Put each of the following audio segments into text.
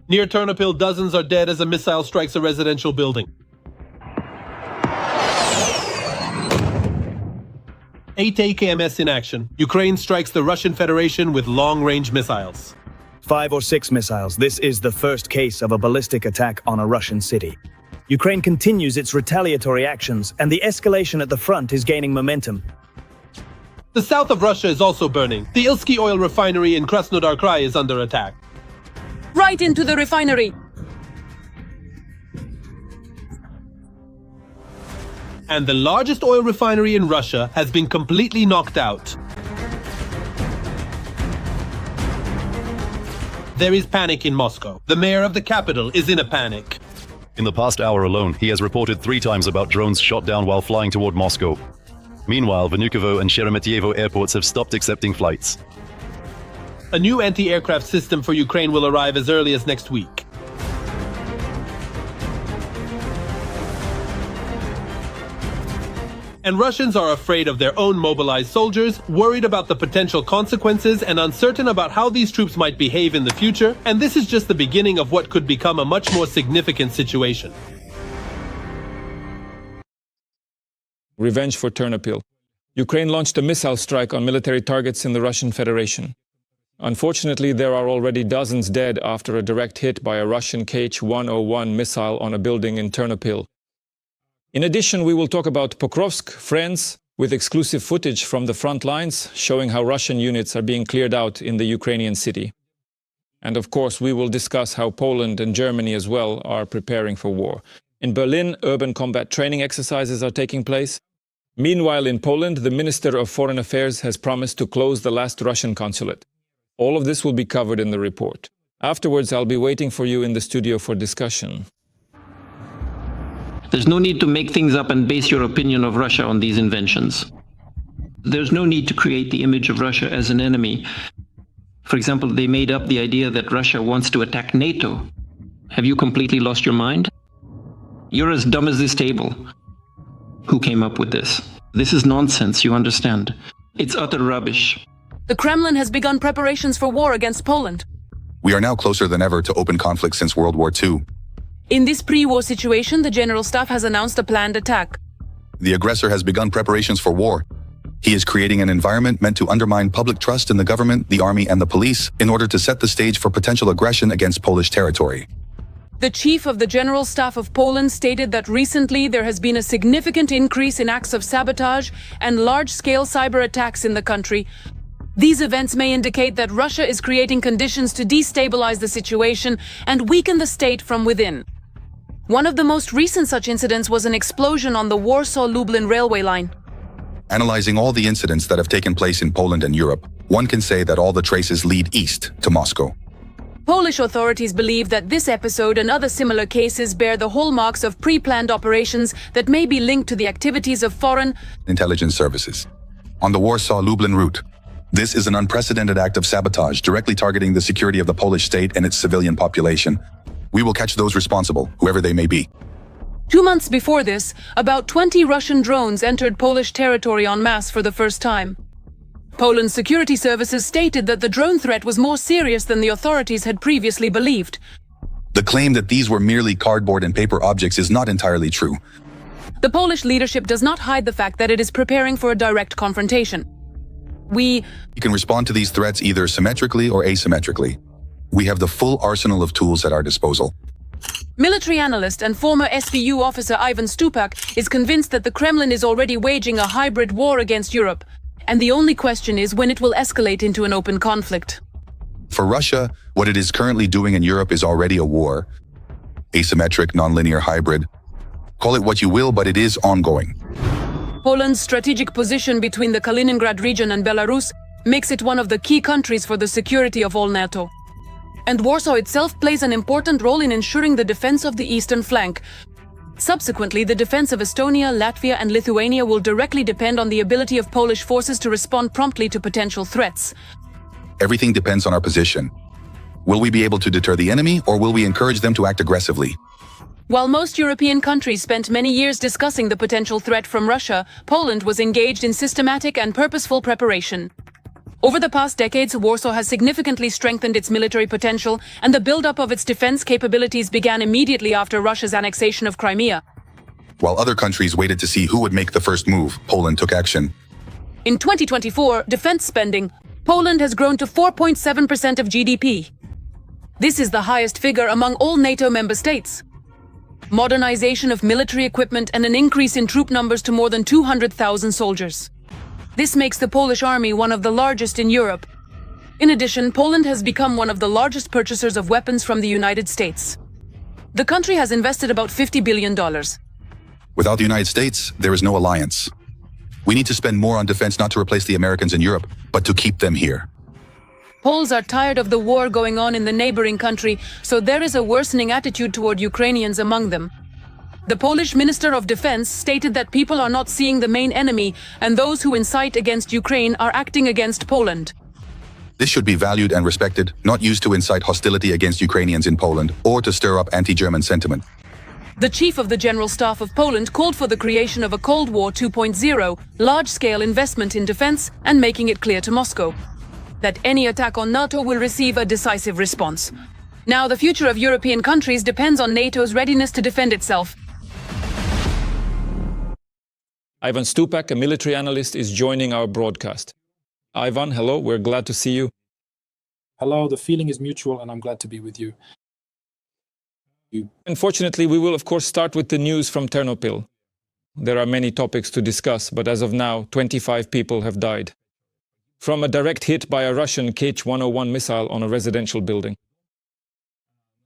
Near Ternopil, dozens are dead as a missile strikes a residential building. 8 AKMS in action. Ukraine strikes the Russian Federation with long-range missiles. 5 or 6 missiles. This is the first case of a ballistic attack on a Russian city. Ukraine continues its retaliatory actions, and the escalation at the front is gaining momentum. The south of Russia is also burning. The Ilsky oil refinery in Krasnodar Krai is under attack. Right into the refinery! And the largest oil refinery in Russia has been completely knocked out. There is panic in Moscow. The mayor of the capital is in a panic. In the past hour alone, he has reported 3 times about drones shot down while flying toward Moscow. Meanwhile, Vnukovo and Sheremetyevo airports have stopped accepting flights. A new anti-aircraft system for Ukraine will arrive as early as next week. And Russians are afraid of their own mobilized soldiers, worried about the potential consequences, and uncertain about how these troops might behave in the future, and this is just the beginning of what could become a much more significant situation. Revenge for Ternopil. Ukraine launched a missile strike on military targets in the Russian Federation. Unfortunately, there are already dozens dead after a direct hit by a Russian Kh-101 missile on a building in Ternopil. In addition, we will talk about Pokrovsk, France, with exclusive footage from the front lines showing how Russian units are being cleared out in the Ukrainian city. And of course, we will discuss how Poland and Germany as well are preparing for war. In Berlin, urban combat training exercises are taking place. Meanwhile, in Poland, the Minister of Foreign Affairs has promised to close the last Russian consulate. All of this will be covered in the report. Afterwards, I'll be waiting for you in the studio for discussion. There's no need to make things up and base your opinion of Russia on these inventions. There's no need to create the image of Russia as an enemy. For example, they made up the idea that Russia wants to attack NATO. Have you completely lost your mind? You're as dumb as this table. Who came up with this? This is nonsense, you understand. It's utter rubbish. The Kremlin has begun preparations for war against Poland. We are now closer than ever to open conflict since World War II. In this pre-war situation, the General Staff has announced a planned attack. The aggressor has begun preparations for war. He is creating an environment meant to undermine public trust in the government, the army, and the police in order to set the stage for potential aggression against Polish territory. The Chief of the General Staff of Poland stated that recently there has been a significant increase in acts of sabotage and large-scale cyber attacks in the country. These events may indicate that Russia is creating conditions to destabilize the situation and weaken the state from within. One of the most recent such incidents was an explosion on the Warsaw-Lublin railway line. Analyzing all the incidents that have taken place in Poland and Europe, one can say that all the traces lead east to Moscow. Polish authorities believe that this episode and other similar cases bear the hallmarks of pre-planned operations that may be linked to the activities of foreign intelligence services. On the Warsaw-Lublin route, this is an unprecedented act of sabotage directly targeting the security of the Polish state and its civilian population. We will catch those responsible, whoever they may be. 2 months before this, about 20 Russian drones entered Polish territory en masse for the first time. Poland's security services stated that the drone threat was more serious than the authorities had previously believed. The claim that these were merely cardboard and paper objects is not entirely true. The Polish leadership does not hide the fact that it is preparing for a direct confrontation. We can respond to these threats either symmetrically or asymmetrically. We have the full arsenal of tools at our disposal. Military analyst and former SBU officer Ivan Stupak is convinced that the Kremlin is already waging a hybrid war against Europe, and the only question is when it will escalate into an open conflict. For Russia, what it is currently doing in Europe is already a war. Asymmetric, nonlinear hybrid. Call it what you will, but it is ongoing. Poland's strategic position between the Kaliningrad region and Belarus makes it one of the key countries for the security of all NATO. And Warsaw itself plays an important role in ensuring the defense of the eastern flank. Subsequently, the defense of Estonia, Latvia and Lithuania will directly depend on the ability of Polish forces to respond promptly to potential threats. Everything depends on our position. Will we be able to deter the enemy, or will we encourage them to act aggressively? While most European countries spent many years discussing the potential threat from Russia, Poland was engaged in systematic and purposeful preparation. Over the past decades, Warsaw has significantly strengthened its military potential, and the buildup of its defense capabilities began immediately after Russia's annexation of Crimea. While other countries waited to see who would make the first move, Poland took action. In 2024, defense spending, Poland has grown to 4.7% of GDP. This is the highest figure among all NATO member states. Modernization of military equipment and an increase in troop numbers to more than 200,000 soldiers. This makes the Polish army one of the largest in Europe. In addition, Poland has become one of the largest purchasers of weapons from the United States. The country has invested about $50 billion. Without the United States, there is no alliance. We need to spend more on defense not to replace the Americans in Europe, but to keep them here. Poles are tired of the war going on in the neighboring country, so there is a worsening attitude toward Ukrainians among them. The Polish Minister of Defense stated that people are not seeing the main enemy, and those who incite against Ukraine are acting against Poland. This should be valued and respected, not used to incite hostility against Ukrainians in Poland or to stir up anti-German sentiment. The Chief of the General Staff of Poland called for the creation of a Cold War 2.0, large-scale investment in defense, and making it clear to Moscow that any attack on NATO will receive a decisive response. Now, the future of European countries depends on NATO's readiness to defend itself. Ivan Stupak, a military analyst, is joining our broadcast. Ivan, hello, we're glad to see you. Hello, the feeling is mutual and I'm glad to be with you. Unfortunately, we will of course start with the news from Ternopil. There are many topics to discuss, but as of now, 25 people have died from a direct hit by a Russian Kh-101 missile on a residential building.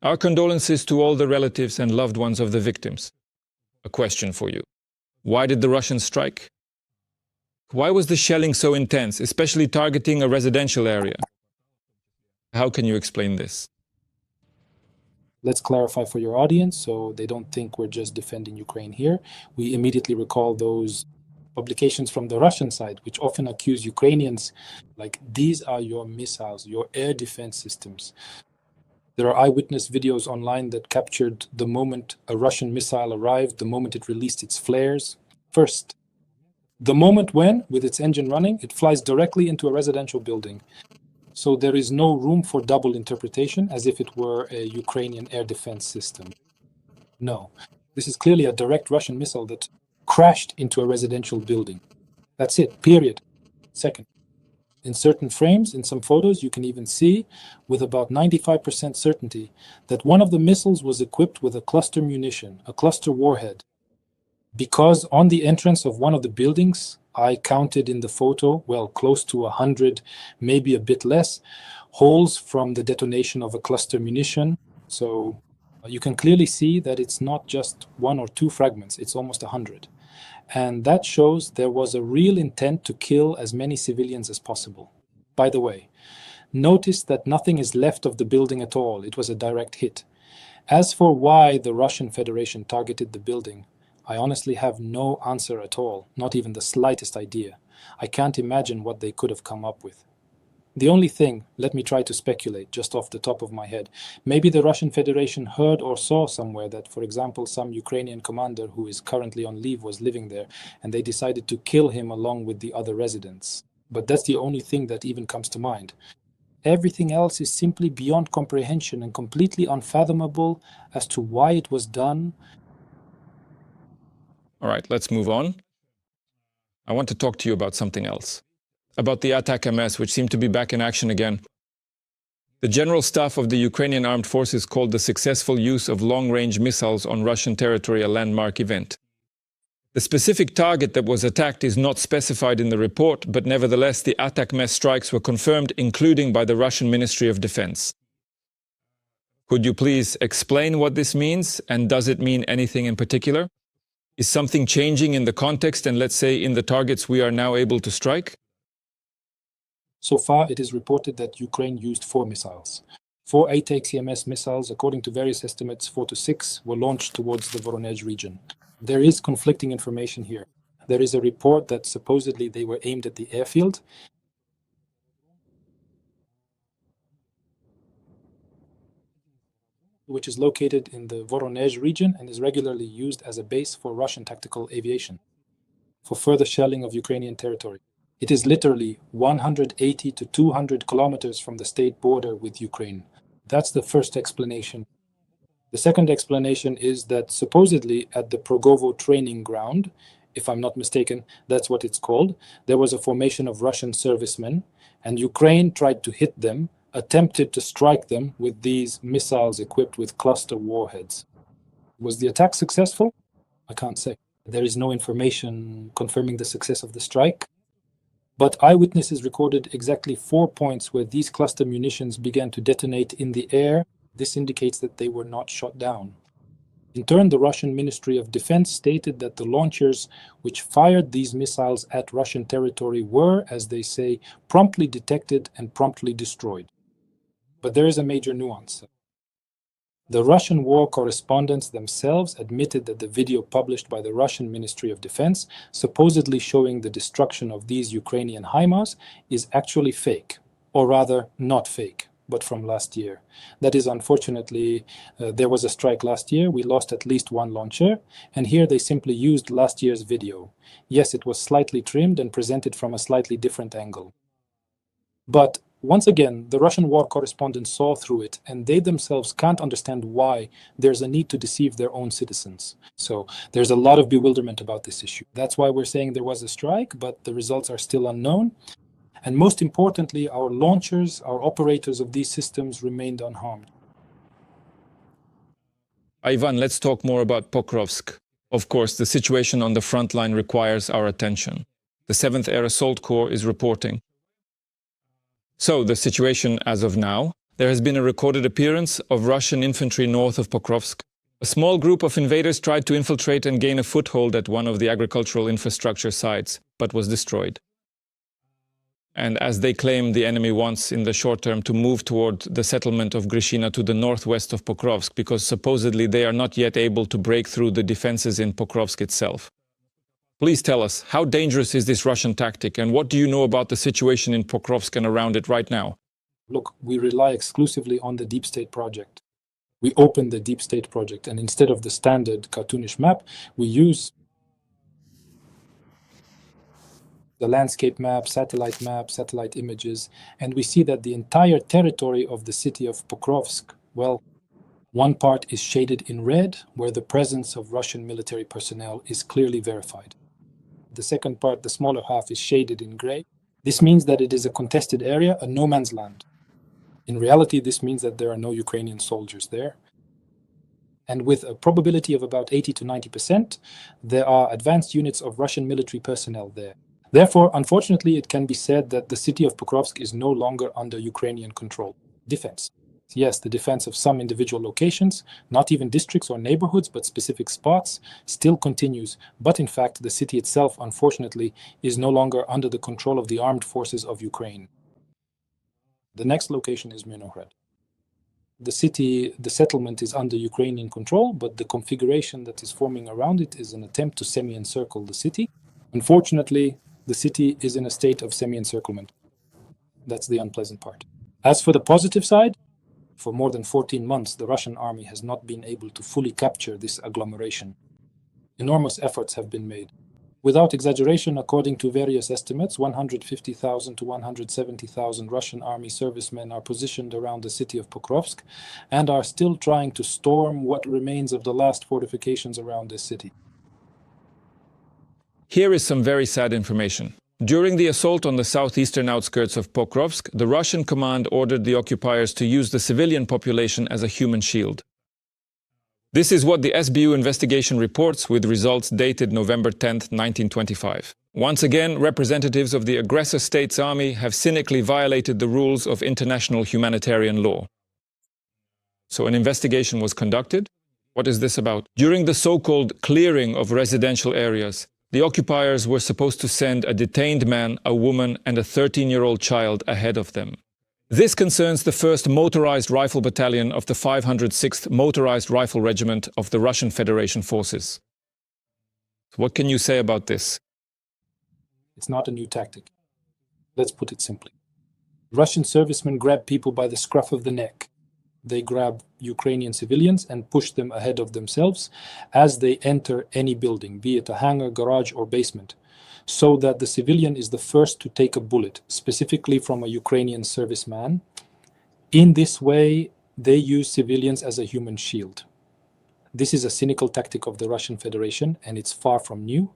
Our condolences to all the relatives and loved ones of the victims. A question for you. Why did the Russians strike? Why was the shelling so intense, especially targeting a residential area? How can you explain this? Let's clarify for your audience so they don't think we're just defending Ukraine here. We immediately recall those publications from the Russian side, which often accuse Ukrainians like, these are your missiles, your air defense systems. There are eyewitness videos online that captured the moment a Russian missile arrived, the moment it released its flares. First, the moment when, with its engine running, it flies directly into a residential building. So there is no room for double interpretation as if it were a Ukrainian air defense system. No, this is clearly a direct Russian missile that crashed into a residential building. That's it, period. Second, in certain frames, in some photos, you can even see with about 95% certainty that one of the missiles was equipped with a cluster munition, a cluster warhead. Because on the entrance of one of the buildings, I counted in the photo, well, close to 100, maybe a bit less, holes from the detonation of a cluster munition. So you can clearly see that it's not just one or two fragments, it's almost 100. And that shows there was a real intent to kill as many civilians as possible. By the way, notice that nothing is left of the building at all. It was a direct hit. As for why the Russian Federation targeted the building, I honestly have no answer at all, not even the slightest idea. I can't imagine what they could have come up with. The only thing, let me try to speculate just off the top of my head, maybe the Russian Federation heard or saw somewhere that, for example, some Ukrainian commander who is currently on leave was living there, and they decided to kill him along with the other residents. But that's the only thing that even comes to mind. Everything else is simply beyond comprehension and completely unfathomable as to why it was done. All right, let's move on. I want to talk to you about something else. About the attack MS, which seemed to be back in action again. The General Staff of the Ukrainian Armed Forces called the successful use of long-range missiles on Russian territory a landmark event. The specific target that was attacked is not specified in the report, but nevertheless the attack MS strikes were confirmed, including by the Russian Ministry of Defense. Could you please explain what this means, and does it mean anything in particular? Is something changing in the context and, let's say, in the targets we are now able to strike? So far, it is reported that Ukraine used 4 missiles. 4 ATACMS missiles, according to various estimates, 4 to 6, were launched towards the Voronezh region. There is conflicting information here. There is a report that supposedly they were aimed at the airfield, which is located in the Voronezh region and is regularly used as a base for Russian tactical aviation, for further shelling of Ukrainian territory. It is literally 180 to 200 kilometers from the state border with Ukraine. That's the first explanation. The second explanation is that supposedly at the Progovo training ground, if I'm not mistaken, that's what it's called, there was a formation of Russian servicemen, and Ukraine tried to hit them, attempted to strike them with these missiles equipped with cluster warheads. Was the attack successful? I can't say. There is no information confirming the success of the strike. But eyewitnesses recorded exactly 4 points where these cluster munitions began to detonate in the air. This indicates that they were not shot down. In turn, the Russian Ministry of Defense stated that the launchers which fired these missiles at Russian territory were, as they say, promptly detected and promptly destroyed. But there is a major nuance. The Russian war correspondents themselves admitted that the video published by the Russian Ministry of Defense, supposedly showing the destruction of these Ukrainian HIMARS, is actually fake, or rather not fake, but from last year. That is, unfortunately, there was a strike last year, we lost at least one launcher, and here they simply used last year's video. Yes, it was slightly trimmed and presented from a slightly different angle. But once again, the Russian war correspondents saw through it, and they themselves can't understand why there's a need to deceive their own citizens. So there's a lot of bewilderment about this issue. That's why we're saying there was a strike, but the results are still unknown. And most importantly, our launchers, our operators of these systems remained unharmed. Ivan, let's talk more about Pokrovsk. Of course, the situation on the front line requires our attention. The 7th Air Assault Corps is reporting. So, the situation as of now, there has been a recorded appearance of Russian infantry north of Pokrovsk. A small group of invaders tried to infiltrate and gain a foothold at one of the agricultural infrastructure sites, but was destroyed. And as they claim, the enemy wants in the short term to move toward the settlement of Grishina to the northwest of Pokrovsk, because supposedly they are not yet able to break through the defenses in Pokrovsk itself. Please tell us, how dangerous is this Russian tactic, and what do you know about the situation in Pokrovsk and around it right now? Look, we rely exclusively on the Deep State project. We open the Deep State project, and instead of the standard cartoonish map, we use the landscape map, satellite images, and we see that the entire territory of the city of Pokrovsk, well, one part is shaded in red, where the presence of Russian military personnel is clearly verified. The second part, the smaller half, is shaded in gray. This means that it is a contested area, a no man's land. In reality, this means that there are no Ukrainian soldiers there. And with a probability of about 80 to 90%, there are advanced units of Russian military personnel there. Therefore, unfortunately, it can be said that the city of Pokrovsk is no longer under Ukrainian control. Defense. Yes, the defense of some individual locations, not even districts or neighborhoods, but specific spots, still continues. But in fact, the city itself, unfortunately, is no longer under the control of the armed forces of Ukraine. The next location is Minohrad. The city, the settlement is under Ukrainian control, but the configuration that is forming around it is an attempt to semi-encircle the city. Unfortunately, the city is in a state of semi-encirclement. That's the unpleasant part. As for the positive side, for more than 14 months, the Russian army has not been able to fully capture this agglomeration. Enormous efforts have been made. Without exaggeration, according to various estimates, 150,000 to 170,000 Russian army servicemen are positioned around the city of Pokrovsk and are still trying to storm what remains of the last fortifications around this city. Here is some very sad information. During the assault on the southeastern outskirts of Pokrovsk, the Russian command ordered the occupiers to use the civilian population as a human shield. This is what the SBU investigation reports, with results dated November 10, 1925. Once again, representatives of the aggressor state's army have cynically violated the rules of international humanitarian law. So an investigation was conducted. What is this about? During the so-called clearing of residential areas, the occupiers were supposed to send a detained man, a woman, and a 13-year-old child ahead of them. This concerns the 1st Motorized Rifle Battalion of the 506th Motorized Rifle Regiment of the Russian Federation Forces. What can you say about this? It's not a new tactic. Let's put it simply. Russian servicemen grab people by the scruff of the neck. They grab Ukrainian civilians and push them ahead of themselves as they enter any building, be it a hangar, garage, or basement. so that the civilian is the first to take a bullet, specifically from a Ukrainian serviceman. In this way, they use civilians as a human shield. This is a cynical tactic of the Russian Federation, and it's far from new.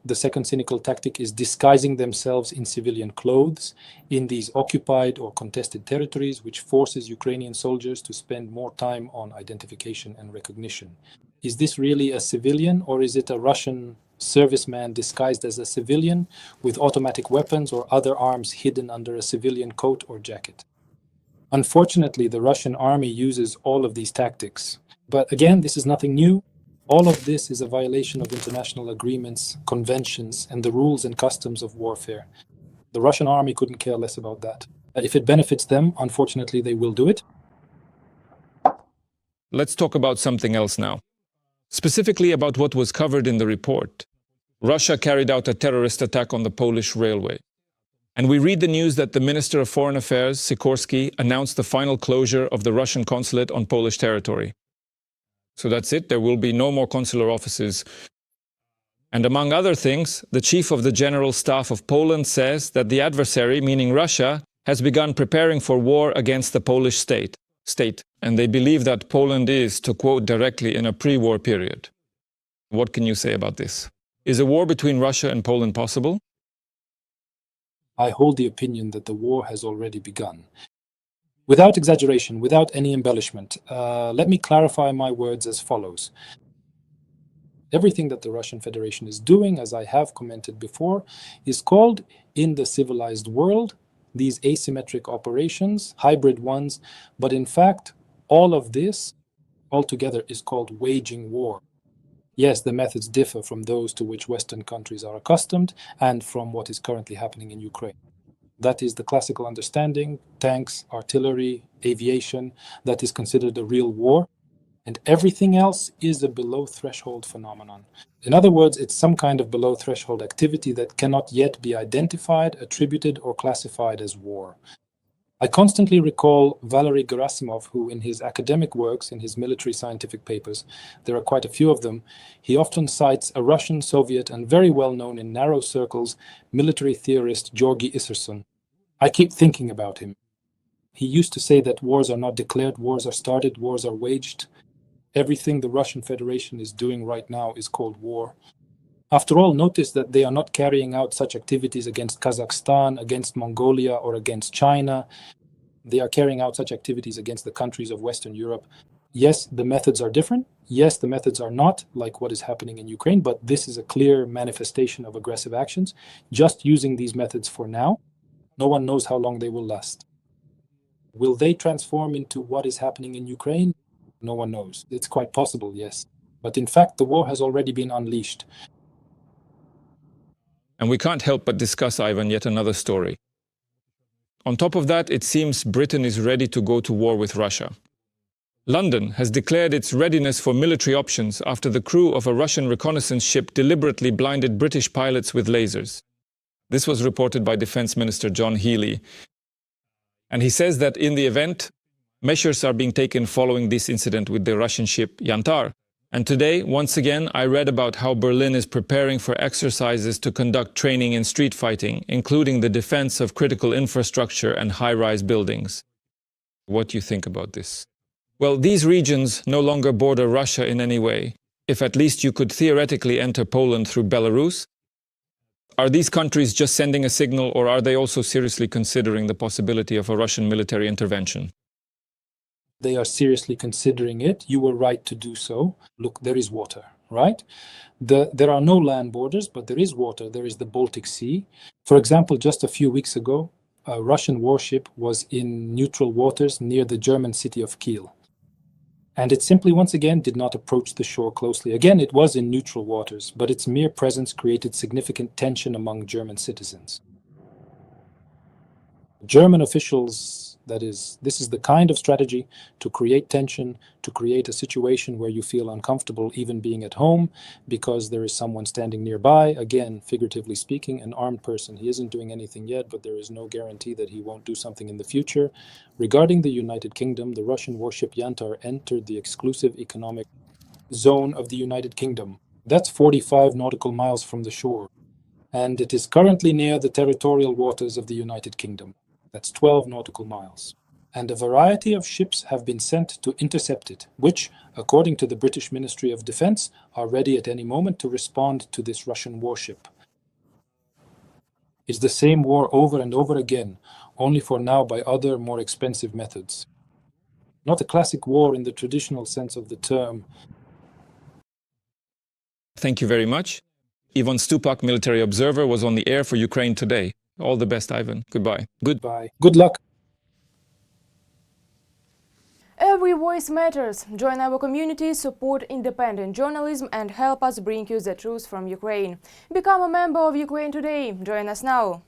The second cynical tactic is disguising themselves in civilian clothes in these occupied or contested territories, which forces Ukrainian soldiers to spend more time on identification and recognition. Is this really a civilian, or is it a Russian serviceman disguised as a civilian with automatic weapons or other arms hidden under a civilian coat or jacket? Unfortunately, the Russian army uses all of these tactics. But again, this is nothing new. All of this is a violation of international agreements, conventions, and the rules and customs of warfare. The Russian army couldn't care less about that. If it benefits them, unfortunately, they will do it. Let's talk about something else now. Specifically about what was covered in the report. Russia carried out a terrorist attack on the Polish railway. And we read the news that the Minister of Foreign Affairs, Sikorski, announced the final closure of the Russian consulate on Polish territory. So that's it, there will be no more consular offices. And among other things, the Chief of the General Staff of Poland says that the adversary, meaning Russia, has begun preparing for war against the Polish state. And they believe that Poland is, to quote directly, in a pre-war period. What can you say about this? Is a war between Russia and Poland possible? I hold the opinion that the war has already begun. Without exaggeration, without any embellishment, let me clarify my words as follows. Everything that the Russian Federation is doing, as I have commented before, is called, in the civilized world, these asymmetric operations, hybrid ones, but in fact, all of this altogether is called waging war. Yes, the methods differ from those to which Western countries are accustomed and from what is currently happening in Ukraine. That is the classical understanding, tanks, artillery, aviation, that is considered a real war. And everything else is a below-threshold phenomenon. In other words, it's some kind of below-threshold activity that cannot yet be identified, attributed, or classified as war. I constantly recall Valery Gerasimov, who in his academic works, in his military scientific papers, there are quite a few of them, he often cites a Russian, Soviet, and very well known in narrow circles, military theorist Georgy Isserson. I keep thinking about him. He used to say that wars are not declared, wars are started, wars are waged. Everything the Russian Federation is doing right now is called war. After all, notice that they are not carrying out such activities against Kazakhstan, against Mongolia, or against China. They are carrying out such activities against the countries of Western Europe. Yes, the methods are different. Yes, the methods are not like what is happening in Ukraine, but this is a clear manifestation of aggressive actions. Just using these methods for now, no one knows how long they will last. Will they transform into what is happening in Ukraine? No one knows. It's quite possible, yes. But in fact, the war has already been unleashed. And we can't help but discuss, Ivan, yet another story. On top of that, it seems Britain is ready to go to war with Russia. London has declared its readiness for military options after the crew of a Russian reconnaissance ship deliberately blinded British pilots with lasers. This was reported by Defense Minister John Healey. And he says that in the event, measures are being taken following this incident with the Russian ship Yantar. And today, once again, I read about how Berlin is preparing for exercises to conduct training in street fighting, including the defense of critical infrastructure and high-rise buildings. What do you think about this? Well, these regions no longer border Russia in any way. If at least you could theoretically enter Poland through Belarus, are these countries just sending a signal, or are they also seriously considering the possibility of a Russian military intervention? They are seriously considering it. You were right to do so. Look, there is water, right? There are no land borders, but there is water. There is the Baltic Sea. For example, just a few weeks ago, a Russian warship was in neutral waters near the German city of Kiel. And it simply, once again, did not approach the shore closely. Again, it was in neutral waters, but its mere presence created significant tension among German citizens. German officials, this is the kind of strategy to create tension, to create a situation where you feel uncomfortable even being at home because there is someone standing nearby, again, figuratively speaking, an armed person. He isn't doing anything yet, but there is no guarantee that he won't do something in the future. Regarding the United Kingdom, the Russian warship Yantar entered the exclusive economic zone of the United Kingdom. That's 45 nautical miles from the shore. and it is currently near the territorial waters of the United Kingdom. That's 12 nautical miles. And a variety of ships have been sent to intercept it, which, according to the British Ministry of Defence, are ready at any moment to respond to this Russian warship. It's the same war over and over again, only for now by other, more expensive methods. Not a classic war in the traditional sense of the term. Thank you very much. Ivan Stupak, military observer, was on the air for Ukraine today. All the best, Ivan. Goodbye. Goodbye. Good luck. Every voice matters. Join our community, support independent journalism and help us bring you the truth from Ukraine. Become a member of Ukraine Today. Join us now.